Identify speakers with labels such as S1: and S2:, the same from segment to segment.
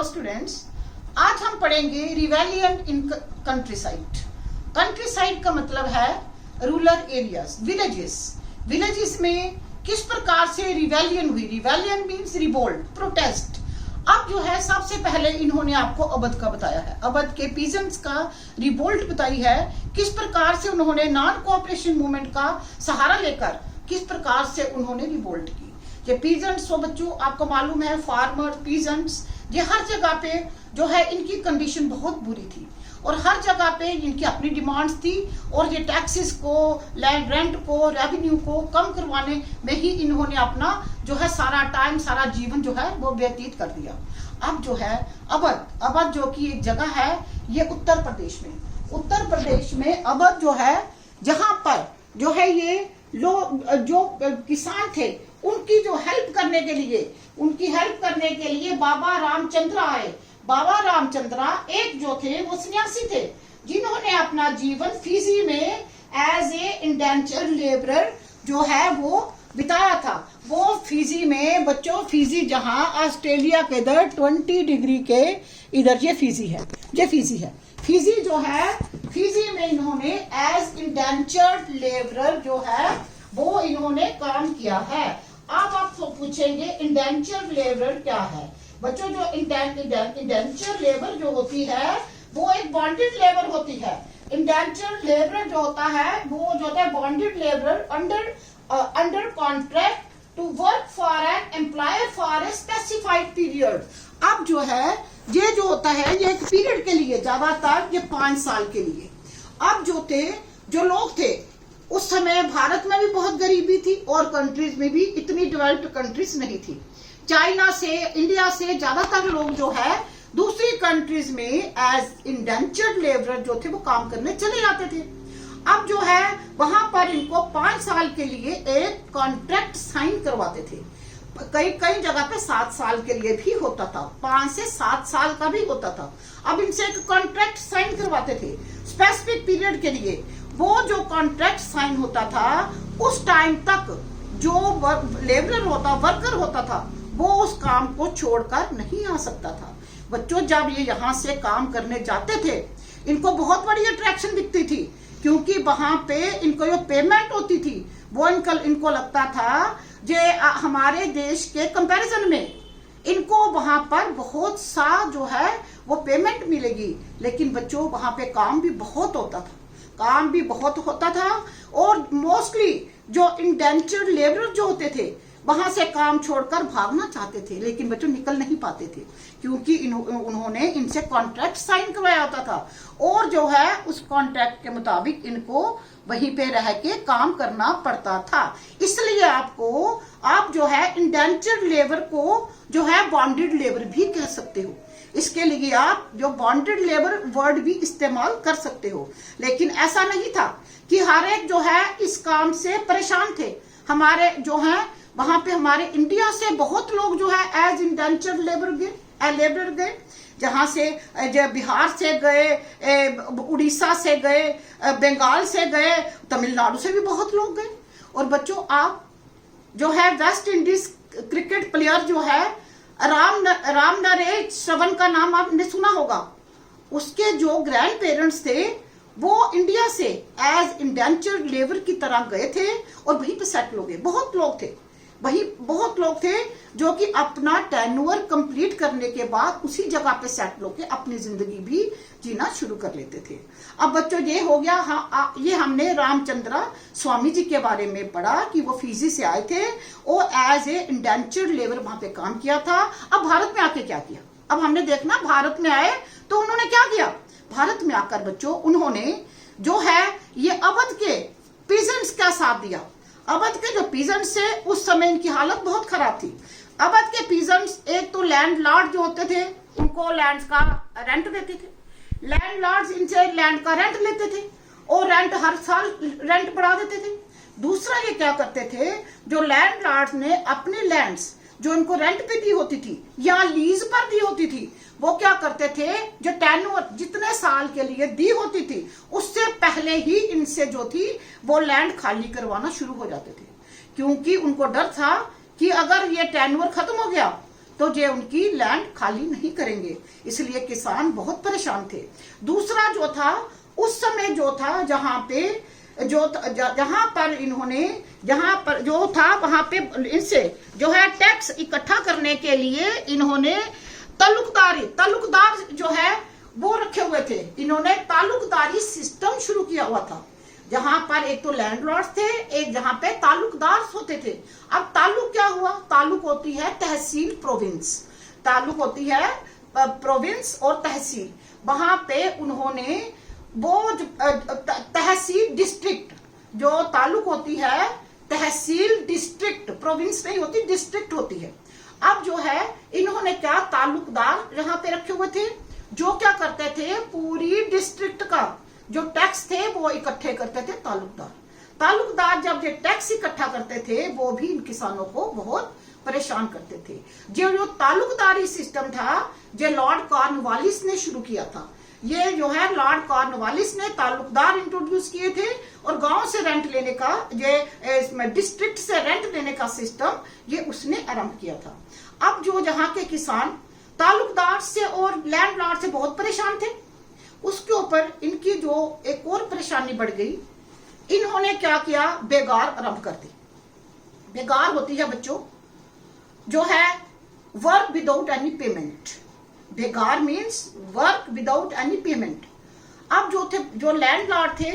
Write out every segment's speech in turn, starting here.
S1: Students, आज हम पढ़ेंगे रिवेलियन इन कंट्री साइड का मतलब है रूरल एरियाज, विलेजेस में किस प्रकार से रिवेलियन हुई। Rebellion means revolt, protest. अब जो है सबसे पहले इन्होंने आपको अवध का बताया है, अवध के पीजेंट्स का रिवोल्ट बताई है, किस प्रकार से उन्होंने नॉन कोऑपरेशन मूवमेंट का सहारा लेकर किस प्रकार से उन्होंने रिवोल्ट की। ये पीजेंट्स तो बच्चों आपको मालूम है, फार्मर पीजेंट्स, ये हर जगह पे जो है इनकी कंडीशन बहुत बुरी थी और हर जगह पे इनकी अपनी डिमांड्स थी और ये टैक्सेस को, लैंड रेंट को, रेवेन्यू को कम करवाने में ही इन्होंने अपना जो है सारा टाइम, सारा जीवन जो है वो व्यतीत कर दिया। अब जो है अवध जो कि एक जगह है, ये उत्तर प्रदेश में अवध जो है, जहां पर जो है ये लोग जो किसान थे उनकी जो हेल्प करने के लिए बाबा रामचंद्र आए। बाबा रामचंद्रा एक जो थे वो सन्यासी थे, जिन्होंने अपना जीवन फिजी में एज ए इंडेंचर्ड लेबरर जो है वो बिताया था। वो फिजी में बच्चों, फिजी जहां ऑस्ट्रेलिया के इधर 20 डिग्री के इधर ये फिजी है। फिजी जो है, फिजी में इन्होंने एज इंडेंचर्ड लेबरर जो है वो इन्होंने काम किया है। अब आप पूछेंगे इंडेंचर्ड लेबरर क्या है। बच्चों जो इंडेंचर लेबर जो होती है वो एक बॉन्डेड लेबर होती है। इंडेंचर लेबर जो होता है वो जो होता है bonded labour under contract to work for an employer for a specified period. अब जो है ये जो होता है ये एक पीरियड के लिए, ज्यादातर ये 5 साल के लिए। अब जो लोग थे उस समय भारत में भी बहुत गरीबी थी और कंट्रीज में भी इतनी डेवलप्ड कंट्रीज नहीं थी। चाइना से, इंडिया से ज्यादातर लोग जो है दूसरी कंट्रीज में एज इंडेंचर्ड लेबरर जो थे वो काम करने चले जाते थे। अब जो है वहां पर इनको 5 साल के लिए एक कॉन्ट्रैक्ट साइन करवाते थे। कई जगह पे 7 साल के लिए भी होता था, 5 से 7 साल का भी होता था। अब इनसे एक कॉन्ट्रैक्ट साइन करवाते थे स्पेसिफिक पीरियड के लिए। वो जो कॉन्ट्रैक्ट साइन होता था उस टाइम तक जो वर्कर होता था वो उस काम को छोड़कर नहीं आ सकता था। बच्चों जब ये यहाँ से काम करने जाते थे इनको बहुत बड़ी अट्रैक्शन दिखती थी, क्योंकि वहां पे इनको जो पेमेंट होती थी वो इनको लगता था जे हमारे देश के कंपैरिजन में इनको वहां पर बहुत सा जो है वो पेमेंट मिलेगी। लेकिन बच्चों वहां पे काम भी बहुत होता था और मोस्टली जो इंडेंचर्ड लेबर जो होते थे वहां से काम छोड़कर भागना चाहते थे, लेकिन बच्चों निकल नहीं पाते थे, क्योंकि उन्होंने इनसे कॉन्ट्रैक्ट साइन करवाया होता था और जो है उस कॉन्ट्रैक्ट के मुताबिक इनको वहीं पे रह के काम करना पड़ता था। इसलिए आप जो है इंडेंचर्ड लेबर को जो है बॉन्डेड लेबर भी कह सकते हो। इसके लिए आप जो बॉन्डेड लेबर वर्ड भी इस्तेमाल कर सकते हो। लेकिन ऐसा नहीं था कि हर एक जो है इस काम से परेशान थे। हमारे जो है वहां पे हमारे इंडिया से बहुत लोग जो है एज इंडेंचर्ड लेबर गए, जहां से बिहार से गए, उड़ीसा से गए, बंगाल से गए, तमिलनाडु से भी बहुत लोग गए। और बच्चों आप जो है वेस्ट इंडीज क्रिकेट प्लेयर जो है राम नरेश श्रवण का नाम आपने सुना होगा। उसके जो ग्रैंड पेरेंट्स थे वो इंडिया से एज इंडेंचर्ड लेबर की तरह गए थे और वहीं पे सेटल हो गए। बहुत लोग थे जो कि अपना टेन्योर कंप्लीट करने के बाद उसी जगह पे सेटल होकर अपनी जिंदगी भी जीना शुरू कर लेते थे। अब बच्चों ये हो गया, ये हमने रामचंद्र स्वामी जी के बारे में पढ़ा कि वो फिजी से आए थे और एज ए इंडेंचर्ड लेबर वहां पे काम किया था। अब भारत में आके क्या किया, अब हमने देखना भारत में आए तो उन्होंने क्या किया। भारत में आकर बच्चों उन्होंने जो है ये अवध के पीजेंट्स का साथ दिया। अवध के जो पीजेंट्स थे उस समय इनकी हालत बहुत खराब थी। अवध के पीजेंट्स एक तो लैंडलॉर्ड जो होते थे उनको लैंड का रेंट देते थे, लैंडलॉर्ड्स इनसे लैंड का रेंट लेते थे और रेंट हर साल रेंट बढ़ा देते थे। दूसरा ये क्या करते थे, जो लैंडलॉर्ड्स ने अपने लैंड्स जो इनको रेंट पे दी होती थी या लीज पर दी होती थी वो क्या करते थे, जो टेन्योर जितने साल के लिए दी होती थी उससे पहले ही इनसे जो थी वो लैंड खाली करवाना शुरू हो जाते थे, क्योंकि उनको डर था कि अगर ये टेन्योर खत्म हो गया तो ये उनकी लैंड खाली नहीं करेंगे, इसलिए किसान बहुत परेशान थे। दूसरा जो था, उस समय जो था जहां पर इन्होंने जहां पर जो था वहां पे इनसे जो है टैक्स इकट्ठा करने के लिए इन्होंने ताल्लुकदार जो है वो रखे हुए थे। इन्होंने ताल्लुकदारी सिस्टम शुरू किया हुआ था, जहां पर एक तो लैंडलॉर्ड्स थे, एक जहां पे ताल्लुकदार होते थे। अब ताल्लुक क्या हुआ? ताल्लुक होती है तहसील, प्रोविंस। ताल्लुक होती है प्रोविंस और तहसील। वहां पे उन्होंने वो तहसील, डिस्ट्रिक्ट, जो ताल्लुक होती है तहसील, डिस्ट्रिक्ट, प्रोविंस नहीं होती, डिस्ट्रिक्ट होती है। अब जो है इन्होंने क्या, ताल्लुकदार यहाँ पे रखे हुए थे, जो क्या करते थे, पूरी डिस्ट्रिक्ट का जो टैक्स थे वो इकट्ठे करते थे ताल्लुकदार जब ये टैक्स इकट्ठा करते थे वो भी इन किसानों को बहुत परेशान करते थे। जो ताल्लुकदारी सिस्टम था, जो लॉर्ड कॉर्नवालिस ने शुरू किया था। ये जो है लॉर्ड कॉर्नवालिस ने ताल्लुकदार इंट्रोड्यूस किए थे, और गांव से रेंट लेने का, ये डिस्ट्रिक्ट से रेंट लेने का सिस्टम ये उसने आरंभ किया था। अब जो जहां के किसान ताल्लुकदार से और लैंडलॉर्ड से बहुत परेशान थे, उसके ऊपर इनकी जो एक और परेशानी बढ़ गई, इन्होंने क्या किया, बेगार आरंभ कर दी। बेगार होती है बच्चों जो है वर्क विदाउट एनी पेमेंट। बेगार means work without any payment. अब जो लैंडलॉर्ड थे,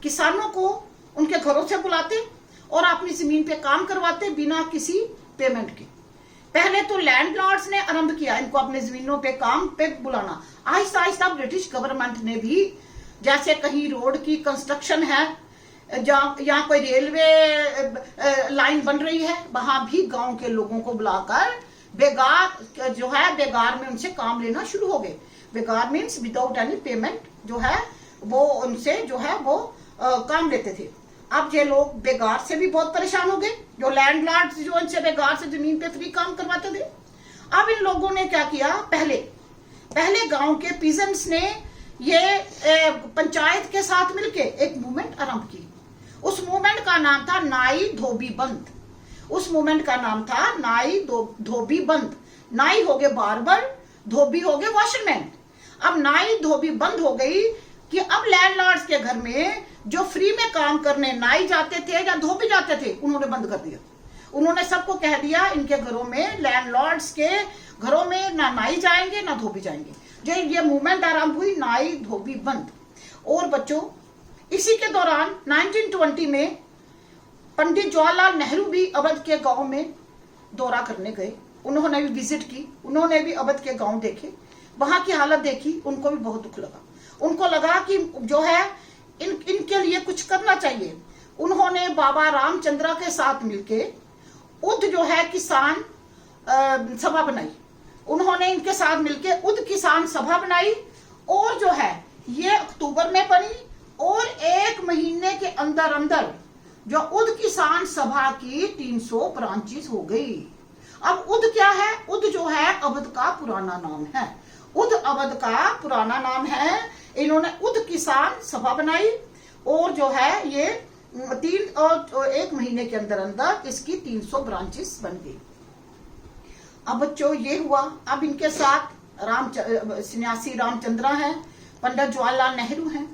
S1: किसानों को उनके घरों से बुलाते और अपनी जमीन पे काम करवाते बिना किसी पेमेंट के। पहले तो लैंडलॉर्ड्स ने आरंभ किया इनको अपने जमीनों पे काम पे बुलाना। आहिस्ता आहिस्ता ब्रिटिश गवर्नमेंट ने भी, जैसे कहीं रोड की कंस्ट्रक्शन है, या कोई रेलवे लाइन बन रही है, वहां भी गांव के लोगों को बुलाकर बेगार जो है, बेगार में उनसे काम लेना शुरू हो गए। बेगार मीन्स विदाउट एनी पेमेंट, जो है वो उनसे जो है वो काम लेते थे। अब ये लोग बेगार से भी बहुत परेशान हो गए, जो लैंडलॉर्ड जो इनसे बेगार से जमीन पे फ्री काम करवाते थे। अब इन लोगों ने क्या किया, पहले गांव के पीजेंट्स ने ये पंचायत के साथ मिलके एक मूवमेंट आरंभ की। उस मूवमेंट का नाम था नाई धोबी बंद। उस मूवमेंट का नाम था नाई धोबी बंद। नाई हो गए बार्बर, धोबी हो गए वॉशरमैन। अब नाई धोबी बंद हो गई कि अब लैंडलॉर्ड्स के घर में जो फ्री में काम करने नाई जाते थे या धोबी जाते थे, उन्होंने बंद कर दिया। उन्होंने सबको कह दिया इनके घरों में, लैंडलॉर्ड्स के घरों में ना नाई जाएंगे ना धोबी जाएंगे। जो ये मूवमेंट आरंभ हुई, नाई धोबी बंद। और बच्चों, इसी के दौरान 1920 में पंडित जवाहरलाल नेहरू भी अवध के गांव में दौरा करने गए। उन्होंने भी विजिट की, उन्होंने भी अवध के गांव देखे, वहां की हालत देखी, उनको भी बहुत दुख लगा। उनको लगा कि जो है इनके लिए कुछ करना चाहिए। उन्होंने बाबा रामचंद्र के साथ मिलके उद जो है किसान सभा बनाई। उन्होंने इनके साथ मिलके उद किसान सभा बनाई, और जो है ये अक्टूबर में बनी, और 1 महीने के अंदर अंदर जो उद किसान सभा की 300 ब्रांचेस हो गई। अब उद क्या है? उद जो है अवध का पुराना नाम है। उद अवध का पुराना नाम है। इन्होंने उद किसान सभा बनाई, और जो है ये 1 महीने के अंदर अंदर इसकी 300 ब्रांचेस बन गई। अब बच्चों ये हुआ। अब इनके साथ सन्यासी रामचंद्र हैं, पंडित जवाहरलाल नेहरू हैं।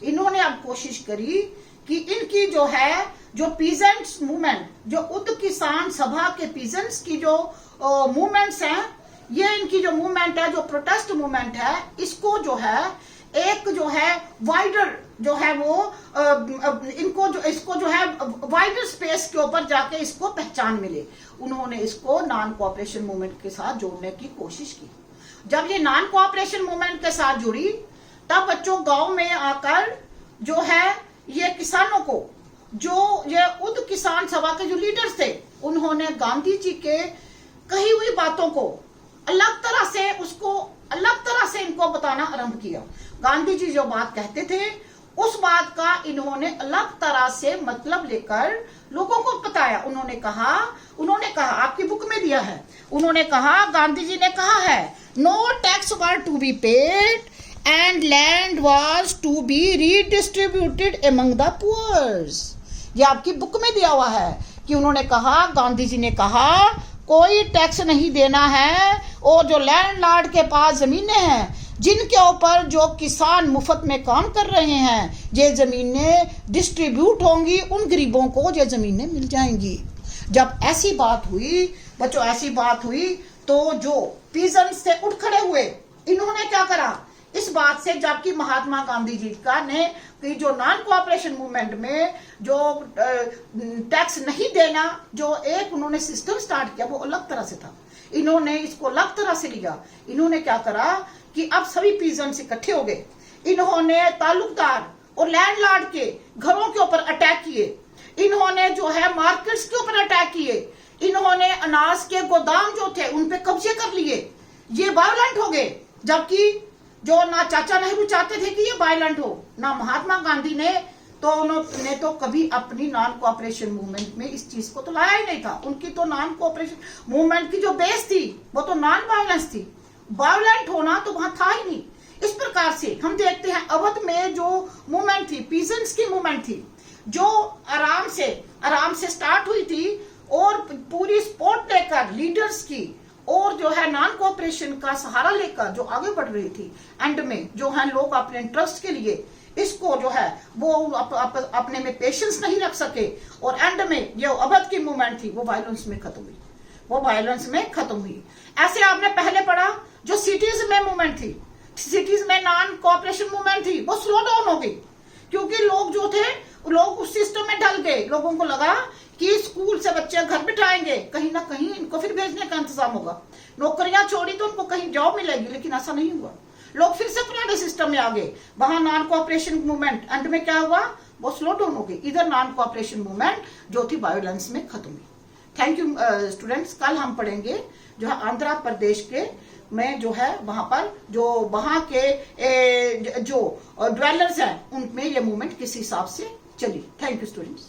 S1: इन्होंने अब कोशिश करी कि इनकी जो है जो पीजेंट्स मूवमेंट, जो उद किसान सभा के पीजेंट्स की जो मूवमेंट्स हैं, ये इनकी जो मूवमेंट है, जो प्रोटेस्ट मूवमेंट है, इसको जो है एक जो है वाइडर जो है वो इसको जो है वाइडर स्पेस के ऊपर जाके इसको पहचान मिले। उन्होंने इसको नॉन कोऑपरेशन मूवमेंट के साथ जोड़ने की कोशिश की। जब ये नॉन कोऑपरेशन मूवमेंट के साथ जुड़ी, तब बच्चों गांव में आकर जो है ये किसानों को, जो ये उद किसान सभा के जो लीडर्स थे, उन्होंने गांधी जी के कही हुई बातों को अलग तरह से इनको बताना आरंभ किया। गांधी जी जो बात कहते थे, उस बात का इन्होंने अलग तरह से मतलब लेकर लोगों को बताया। उन्होंने कहा आपकी बुक में दिया है, उन्होंने कहा, गांधी जी ने कहा है, no tax were to be paid and land was to be redistributed among the poors. ये आपकी बुक में दिया हुआ है कि उन्होंने कहा, गांधी जी ने कहा, कोई टैक्स नहीं देना है। और जो लैंडलॉर्ड के पास ज़मीनें हैं, जिनके ऊपर जो किसान मुफ्त में काम कर रहे हैं, ये ज़मीनें डिस्ट्रीब्यूट होंगी, उन गरीबों को ये ज़मीनें मिल जाएंगी। जब ऐसी बात हुई बच्चों, ऐसी बात हुई तो जो पीजेंट्स से उठ खड़े हुए, इन्होंने क्या करा इस बात से, जबकि महात्मा गांधी जी का ने कि जो नॉन कोऑपरेशन मूवमेंट में जो टैक्स नहीं देना, जो एक उन्होंने सिस्टम स्टार्ट किया, वो अलग तरह से था। इन्होंने इसको अलग तरह से लिया। इन्होंने क्या करा कि अब सभी पीजेंट्स इकट्ठे हो गए। इन्होंने ताल्लुकदार और लैंडलॉर्ड के घरों के ऊपर अटैक किए। इन्होंने जो है मार्केट्स के ऊपर अटैक किए। इन्होंने अनाज के गोदाम जो थे उन पे कब्जे कर लिए। ये वायलेंट हो गए, जबकि जो ना चाचा नेहरू चाहते थे कि ये वायलेंट हो, ना महात्मा गांधी ने, तो उन्होंने तो कभी अपनी नॉन कोऑपरेशन मूवमेंट में इस चीज को तो लाया ही नहीं था। उनकी तो नॉन कोऑपरेशन मूवमेंट की जो बेस थी वो तो नॉन वायलेंस थी। वायलेंट होना तो वहां था ही नहीं। इस प्रकार से हम देखते हैं अवध में जो मूवमेंट थी, पीजेंट्स की मूवमेंट थी, जो आराम से स्टार्ट हुई थी और पूरी सपोर्ट लेकर लीडर्स की और जो है नॉन कोऑपरेशन का सहारा लेकर जो आगे बढ़ रही थी, एंड में जो है लोग अपने इंटरेस्ट के लिए इसको जो है वो अपने में पेशेंस नहीं रख सके और एंड में जो अवध की मूवमेंट थी वो वायलेंस में खत्म हुई। वो वायलेंस में खत्म हुई। ऐसे आपने पहले पढ़ा जो सिटीज में मूवमेंट थी, सिटीज में नॉन कोऑपरेशन मूवमेंट थी, वो स्लो डाउन हो गई क्योंकि लोग जो थे लोग उस सिस्टम में ढल गए। लोगों को लगा कि स्कूल से बच्चे घर बिठाएंगे, कहीं ना कहीं इनको फिर भेजने का इंतजाम होगा। नौकरियां छोड़ी तो उनको कहीं जॉब मिलेगी, लेकिन ऐसा नहीं हुआ। लोग फिर से पुराने सिस्टम में आ गए। वहां नॉन कोऑपरेशन मूवमेंट एंड में क्या हुआ, वो स्लो डाउन हो गई। इधर नॉन कोऑपरेशन मूवमेंट जो थी वायलेंस में खत्म हुई। Thank you students. कल हम पढ़ेंगे जो है आंध्र प्रदेश के में जो है वहां पर जो वहां के जो ड्वेलर्स हैं उनमें ये मूवमेंट किस हिसाब से चली। Thank you students.